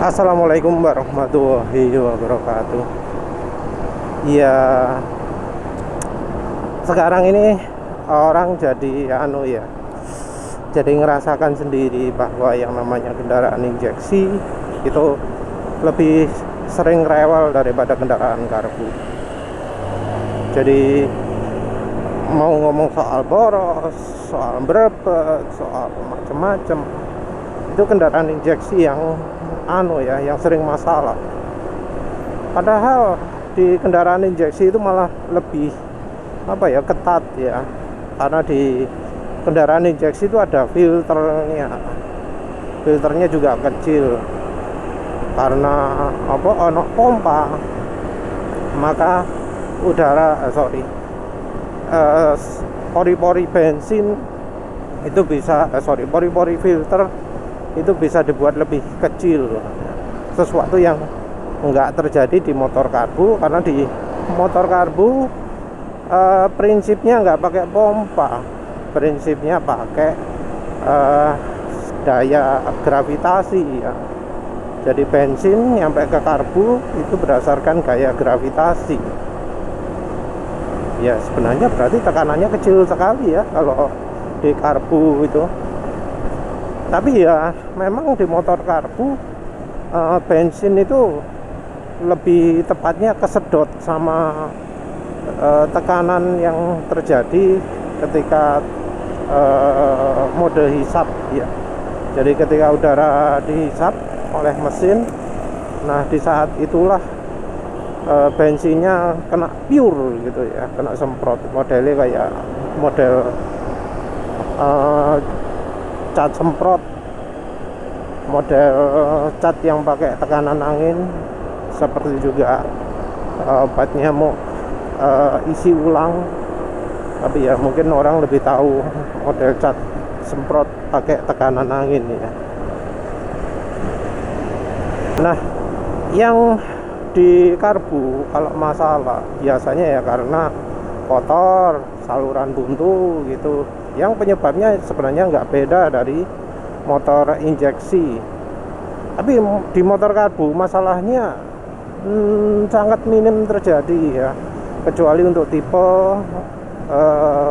Assalamualaikum warahmatullahi wabarakatuh. Ya, sekarang ini orang jadi ngerasakan sendiri bahwa yang namanya kendaraan injeksi itu lebih sering rewel daripada kendaraan karbu. Jadi mau ngomong soal boros, soal berebet, soal macam-macam, itu kendaraan injeksi yang yang sering masalah. Padahal di kendaraan injeksi itu malah lebih ketat ya, karena di kendaraan injeksi itu ada filternya juga kecil, karena ono pompa, maka pori-pori bensin itu bisa pori-pori filter itu bisa dibuat lebih kecil, sesuatu yang enggak terjadi di motor karbu. Karena di motor karbu prinsipnya enggak pakai pompa, prinsipnya pakai daya gravitasi ya. Jadi bensin nyampe ke karbu itu berdasarkan gaya gravitasi ya. Sebenarnya berarti tekanannya kecil sekali ya kalau di karbu itu. Tapi ya memang di motor karbu bensin itu lebih tepatnya kesedot sama tekanan yang terjadi ketika mode hisap ya. Jadi ketika udara dihisap oleh mesin, nah di saat itulah bensinnya kena pure gitu ya, kena semprot. Modelnya kayak model cat semprot, model cat yang pakai tekanan angin, seperti juga obatnya mau isi ulang. Tapi ya mungkin orang lebih tahu model cat semprot pakai tekanan angin ya. Nah, yang di karbu kalau masalah biasanya ya karena kotor, saluran buntu gitu. Yang penyebabnya sebenarnya nggak beda dari motor injeksi. Tapi di motor karbu masalahnya sangat minim terjadi ya, kecuali untuk tipe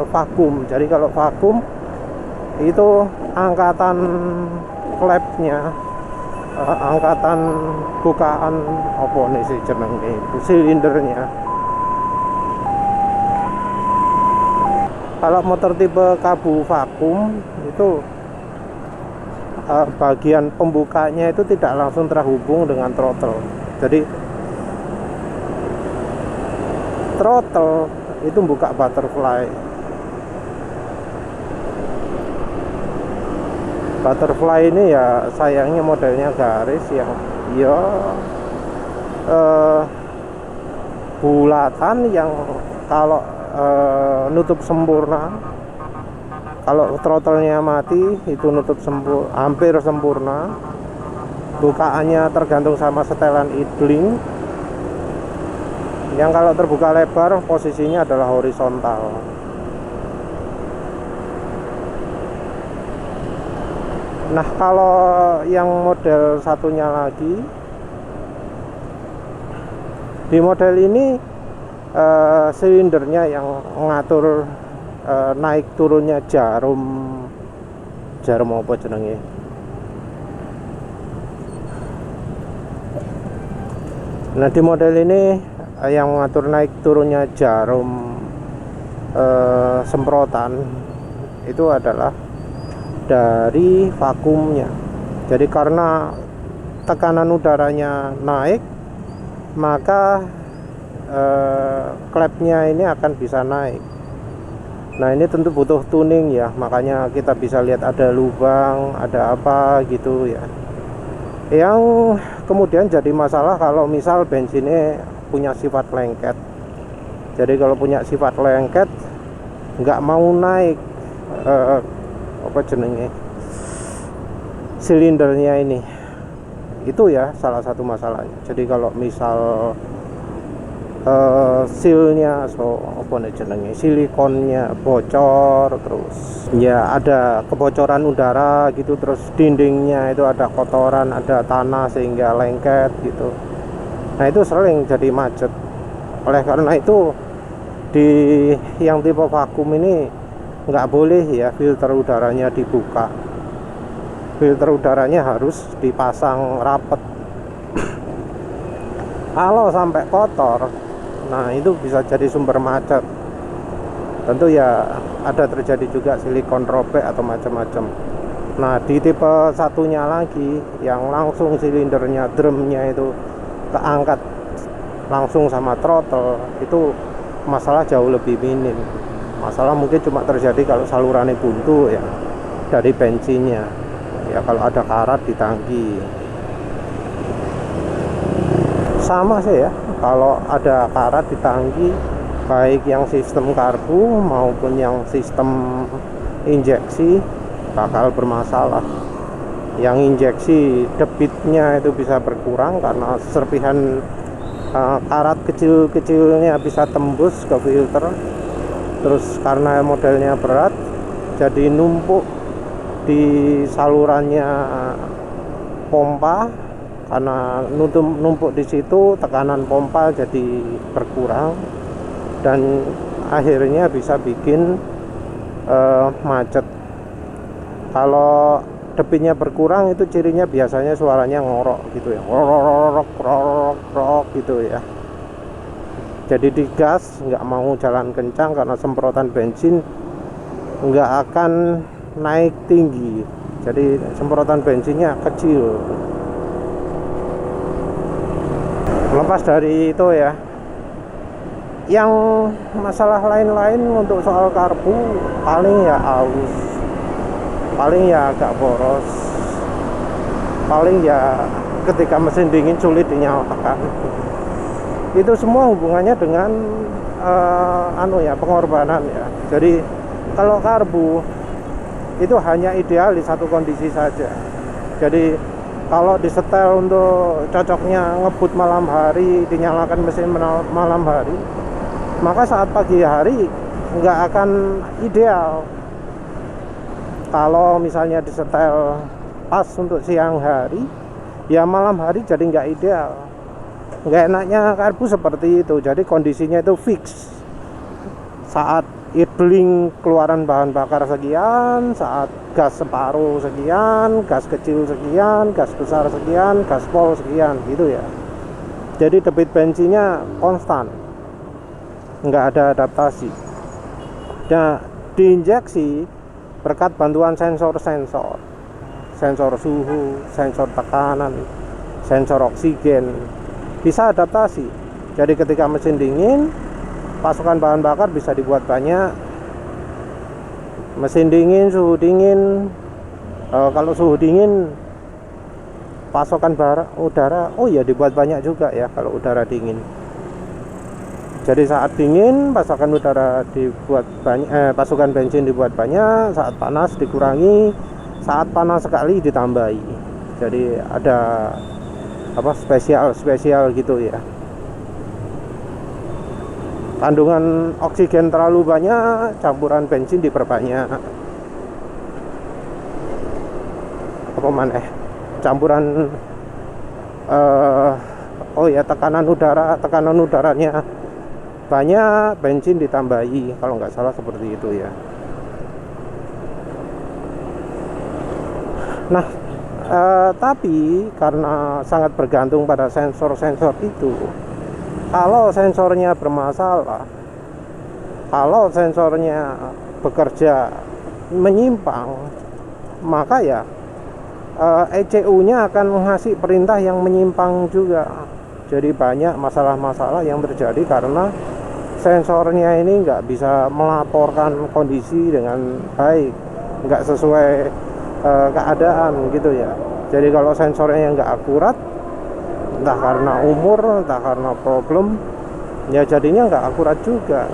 vakum. Jadi kalau vakum itu angkatan klepnya, angkatan bukaan silindernya. Kalau motor tipe karbu vakum itu bagian pembukanya itu tidak langsung terhubung dengan throttle. Jadi throttle itu buka butterfly. Butterfly ini ya sayangnya modelnya garis yang bulatan, yang kalau nutup sempurna. Kalau throttle-nya mati itu nutup hampir sempurna. Bukaannya tergantung sama setelan idling, yang kalau terbuka lebar posisinya adalah horizontal. Nah, kalau yang model satunya lagi, di model ini silindernya yang ngatur naik turunnya jarum apa jenenge, nah di model ini yang mengatur naik turunnya jarum semprotan itu adalah dari vakumnya. Jadi karena tekanan udaranya naik, maka klepnya ini akan bisa naik. Nah ini tentu butuh tuning ya, makanya kita bisa lihat ada lubang, ada apa gitu ya, yang kemudian jadi masalah kalau misal bensinnya punya sifat lengket. Jadi kalau punya sifat lengket, nggak mau naik silindernya ini, itu ya salah satu masalahnya. Jadi kalau misal sealnya, so apa nih jenenge, silikonnya bocor, terus ya ada kebocoran udara gitu, terus dindingnya itu ada kotoran, ada tanah sehingga lengket gitu. Nah itu sering jadi macet. Oleh karena itu di yang tipe vakum ini nggak boleh ya filter udaranya dibuka, filter udaranya harus dipasang rapet. Kalau sampai kotor, nah itu bisa jadi sumber macet. Tentu ya ada terjadi juga silikon robek atau macam-macam. Nah di tipe satunya lagi yang langsung silindernya, drumnya itu keangkat langsung sama throttle, itu masalah jauh lebih minim. Masalah mungkin cuma terjadi kalau salurannya buntu ya dari bensinnya, ya kalau ada karat di tangki. Sama sih ya, kalau ada karat di tangki, baik yang sistem karbu maupun yang sistem injeksi bakal bermasalah. Yang injeksi debitnya itu bisa berkurang karena serpihan karat kecil-kecilnya bisa tembus ke filter. Terus karena modelnya berat, jadi numpuk di salurannya pompa. Karena numpuk di situ, tekanan pompa jadi berkurang dan akhirnya bisa bikin macet. Kalau debitnya berkurang itu cirinya biasanya suaranya ngorok gitu ya, ngorok gitu ya. Jadi digas, nggak mau jalan kencang karena semprotan bensin nggak akan naik tinggi, jadi semprotan bensinnya kecil. Lepas dari itu ya, yang masalah lain-lain untuk soal karbu paling ya aus, paling ya agak boros, paling ya ketika mesin dingin sulit dinyalakan. Itu semua hubungannya dengan pengorbanan ya. Jadi kalau karbu itu hanya ideal di satu kondisi saja. Jadi kalau disetel untuk cocoknya ngebut malam hari, dinyalakan mesin malam hari, maka saat pagi hari nggak akan ideal. Kalau misalnya disetel pas untuk siang hari, ya malam hari jadi nggak ideal. Nggak enaknya karbu seperti itu. Jadi kondisinya itu fix. Saat idling keluaran bahan bakar sekian, saat gas separuh sekian, gas kecil sekian, gas besar sekian, gaspol sekian gitu ya. Jadi debit bensinnya konstan, nggak ada adaptasi. Nah diinjeksi berkat bantuan sensor suhu, sensor tekanan, sensor oksigen, bisa adaptasi. Jadi ketika mesin dingin, pasokan bahan bakar bisa dibuat banyak. Mesin dingin, suhu dingin, kalau suhu dingin pasokan udara dibuat banyak juga ya kalau udara dingin. Jadi saat dingin pasokan udara dibuat banyak, pasokan bensin dibuat banyak. Saat panas dikurangi, saat panas sekali ditambahi. Jadi ada spesial gitu ya. Kandungan oksigen terlalu banyak, campuran bensin diperbanyak. Campuran tekanan udaranya banyak, bensin ditambahi, kalau nggak salah seperti itu ya. Nah tapi karena sangat bergantung pada sensor-sensor itu, kalau sensornya bermasalah, kalau sensornya bekerja menyimpang, maka ya ECU-nya akan mengasih perintah yang menyimpang juga. Jadi banyak masalah-masalah yang terjadi karena sensornya ini nggak bisa melaporkan kondisi dengan baik, nggak sesuai keadaan gitu ya. Jadi kalau sensornya yang nggak akurat, entah karena umur, entah karena problem, ya jadinya nggak akurat juga.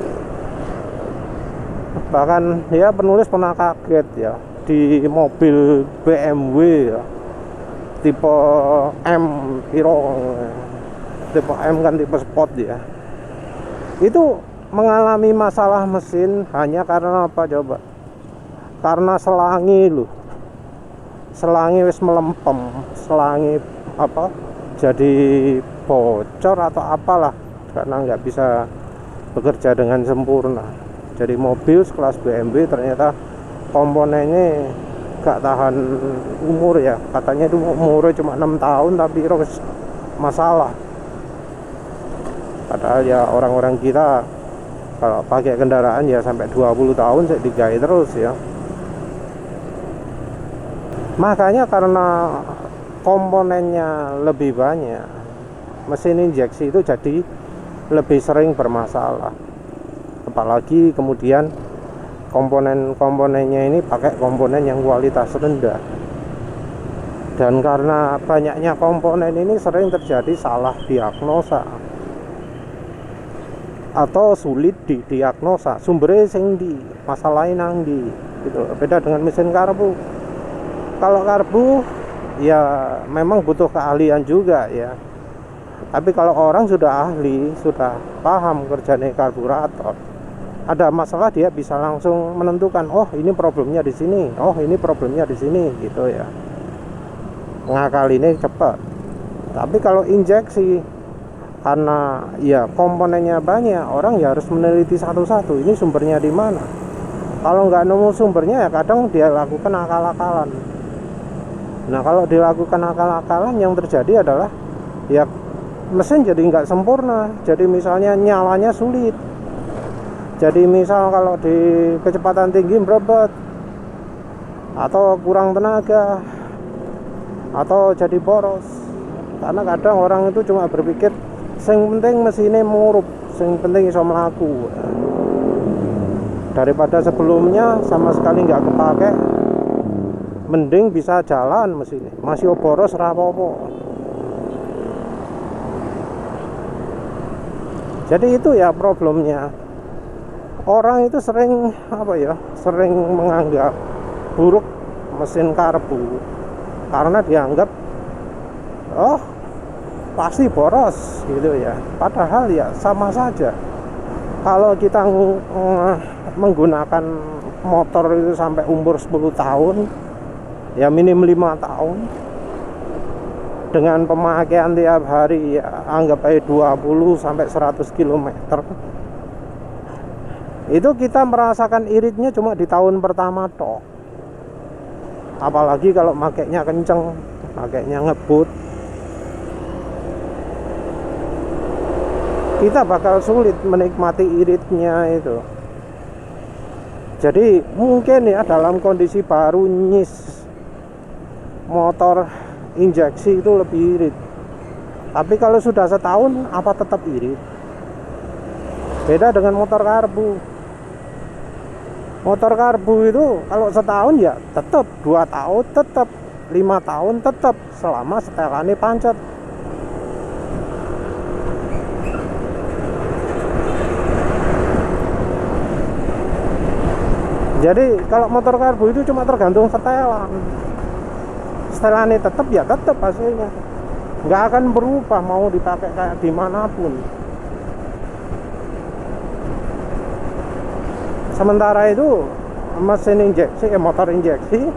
Bahkan ya penulis pernah kaget ya, di mobil BMW ya, tipe M Hero, tipe M kan tipe sport ya. Itu mengalami masalah mesin hanya karena apa coba? Karena selangi loh, selangi wis melempem, selangi apa jadi bocor atau apalah, karena nggak bisa bekerja dengan sempurna. Jadi mobil sekelas BMW ternyata komponennya gak tahan umur ya, katanya itu umurnya cuma 6 tahun tapi terus masalah. Padahal ya orang-orang kita kalau pakai kendaraan ya sampai 20 tahun saya digai terus ya. Makanya karena komponennya lebih banyak, mesin injeksi itu jadi lebih sering bermasalah. Apalagi kemudian komponen-komponennya ini pakai komponen yang kualitas rendah. Dan karena banyaknya komponen ini sering terjadi salah diagnosa atau sulit didiagnosa. Sumbernya sing di, masalahnya nang di gitu. Beda dengan mesin karbu. Kalau karbu ya memang butuh keahlian juga ya. Tapi kalau orang sudah ahli, sudah paham kerjanya karburator, ada masalah dia bisa langsung menentukan, oh ini problemnya di sini, oh ini problemnya di sini gitu ya. Ngakalinnya cepat. Tapi kalau injeksi, karena ya komponennya banyak, orang ya harus meneliti satu-satu, ini sumbernya di mana. Kalau nggak nemu sumbernya ya kadang dia lakukan akal-akalan. Nah kalau dilakukan akal-akalan, yang terjadi adalah ya mesin jadi nggak sempurna. Jadi misalnya nyalanya sulit. Jadi misal kalau di kecepatan tinggi berebet, atau kurang tenaga, atau jadi boros. Karena kadang orang itu cuma berpikir sing penting mesinnya murup, sing penting iso mlaku. Daripada sebelumnya sama sekali nggak kepake, mending bisa jalan mesinnya, masih boros rapopo. Jadi itu ya problemnya. Orang itu sering apa ya, sering menganggap buruk mesin karbu karena dianggap oh pasti boros gitu ya. Padahal ya sama saja. Kalau kita menggunakan motor itu sampai umur 10 tahun, ya minim 5 tahun, dengan pemakaian tiap hari ya anggap aja 20 sampai 100 km, itu kita merasakan iritnya cuma di tahun pertama toh. Apalagi kalau makainya kenceng, makainya ngebut, kita bakal sulit menikmati iritnya itu. Jadi mungkin ya dalam kondisi baru nyis, motor injeksi itu lebih irit. Tapi kalau sudah setahun, apa tetap irit? Beda dengan motor karbu. Motor karbu itu kalau setahun ya tetap, 2 tahun tetap, 5 tahun tetap, selama setelannya pancet. Jadi kalau motor karbu itu cuma tergantung setelan. Setelannya tetap ya tetap hasilnya, nggak akan berubah mau dipakai kayak dimanapun. Sementara itu mesin injeksi, motor injeksi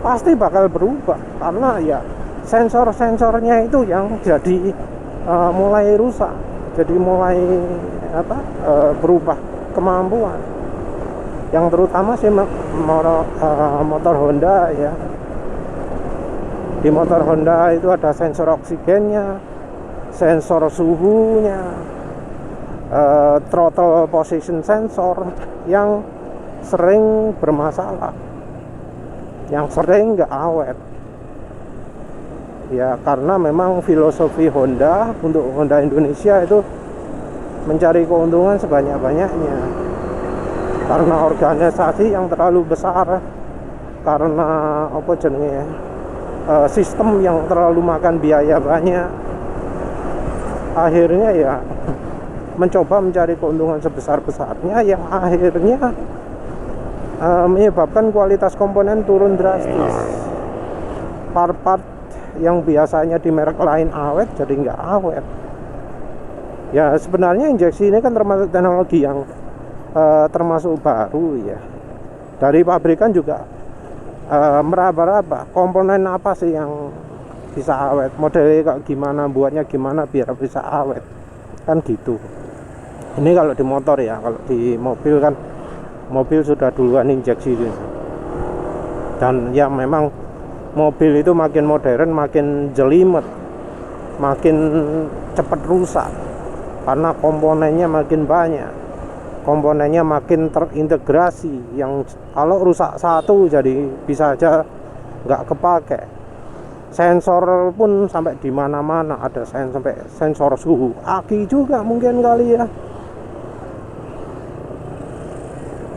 pasti bakal berubah karena ya sensor-sensornya itu yang jadi mulai rusak, jadi mulai berubah kemampuan. Yang terutama sih motor Honda ya. Di motor Honda itu ada sensor oksigennya, sensor suhunya, throttle position sensor yang sering bermasalah, yang sering nggak awet. Ya karena memang filosofi Honda untuk Honda Indonesia itu mencari keuntungan sebanyak-banyaknya. Karena organisasi yang terlalu besar, karena sistem yang terlalu makan biaya banyak, akhirnya ya mencoba mencari keuntungan sebesar-besarnya, yang akhirnya menyebabkan kualitas komponen turun drastis. Part-part yang biasanya di merek lain awet jadi nggak awet. Ya sebenarnya injeksi ini kan termasuk teknologi yang termasuk baru ya. Dari pabrikan juga meraba-raba komponen apa sih yang bisa awet, modelnya kayak gimana, buatnya gimana biar bisa awet, kan gitu. Ini kalau di motor ya, kalau di mobil kan mobil sudah duluan injeksi itu. Dan ya memang mobil itu makin modern makin jelimet, makin cepat rusak karena komponennya makin banyak, komponennya makin terintegrasi, yang kalau rusak satu jadi bisa aja nggak kepake. Sensor pun sampai di mana-mana ada, sampai sensor suhu, aki juga mungkin kali ya.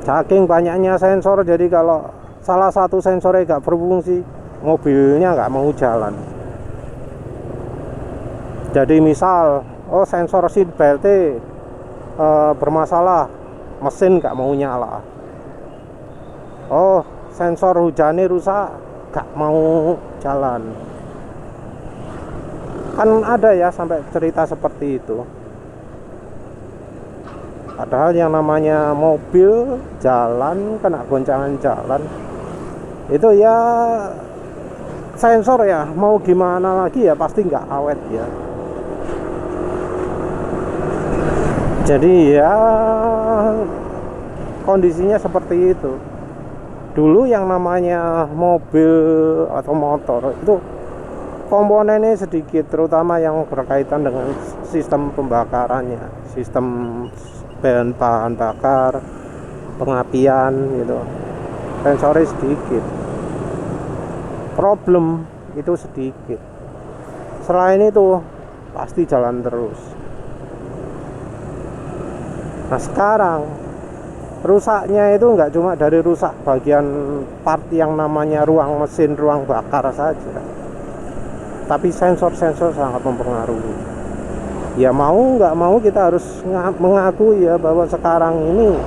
Saking banyaknya sensor, jadi kalau salah satu sensornya nggak berfungsi, mobilnya nggak mau jalan. Jadi misal, oh sensor seat belt bermasalah, mesin nggak mau nyala. Oh sensor hujannya rusak, nggak mau jalan. Kan ada ya sampai cerita seperti itu. Padahal yang namanya mobil jalan, kena goncangan jalan, itu ya sensor ya, mau gimana lagi ya pasti nggak awet ya. Jadi ya kondisinya seperti itu. Dulu yang namanya mobil atau motor itu komponennya sedikit, terutama yang berkaitan dengan sistem pembakarannya, sistem bahan bakar, pengapian gitu. Sensornya sedikit, problem itu sedikit. Selain itu pasti jalan terus. Nah sekarang rusaknya itu nggak cuma dari rusak bagian part yang namanya ruang mesin, ruang bakar saja, tapi sensor-sensor sangat mempengaruhi. Ya mau nggak mau kita harus mengakui ya bahwa sekarang ini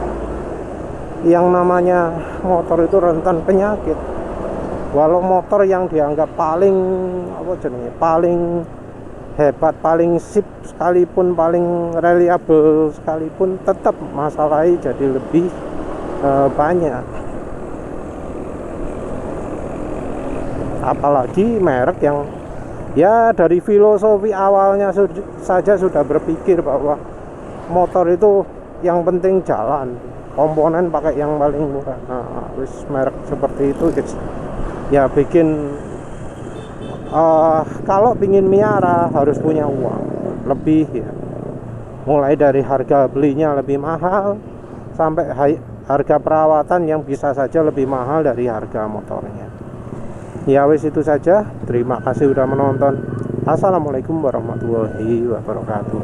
yang namanya motor itu rentan penyakit. Walau motor yang dianggap paling paling hebat, paling sip sekalipun, paling reliable sekalipun, tetap masalahnya jadi lebih banyak. Apalagi merek yang ya dari filosofi awalnya saja sudah berpikir bahwa motor itu yang penting jalan, komponen pakai yang paling murah. Nah, merek seperti itu ya bikin kalau pingin miara harus punya uang lebih ya, mulai dari harga belinya lebih mahal sampai harga perawatan yang bisa saja lebih mahal dari harga motornya. Ya wis itu saja, terima kasih sudah menonton. Assalamualaikum warahmatullahi wabarakatuh.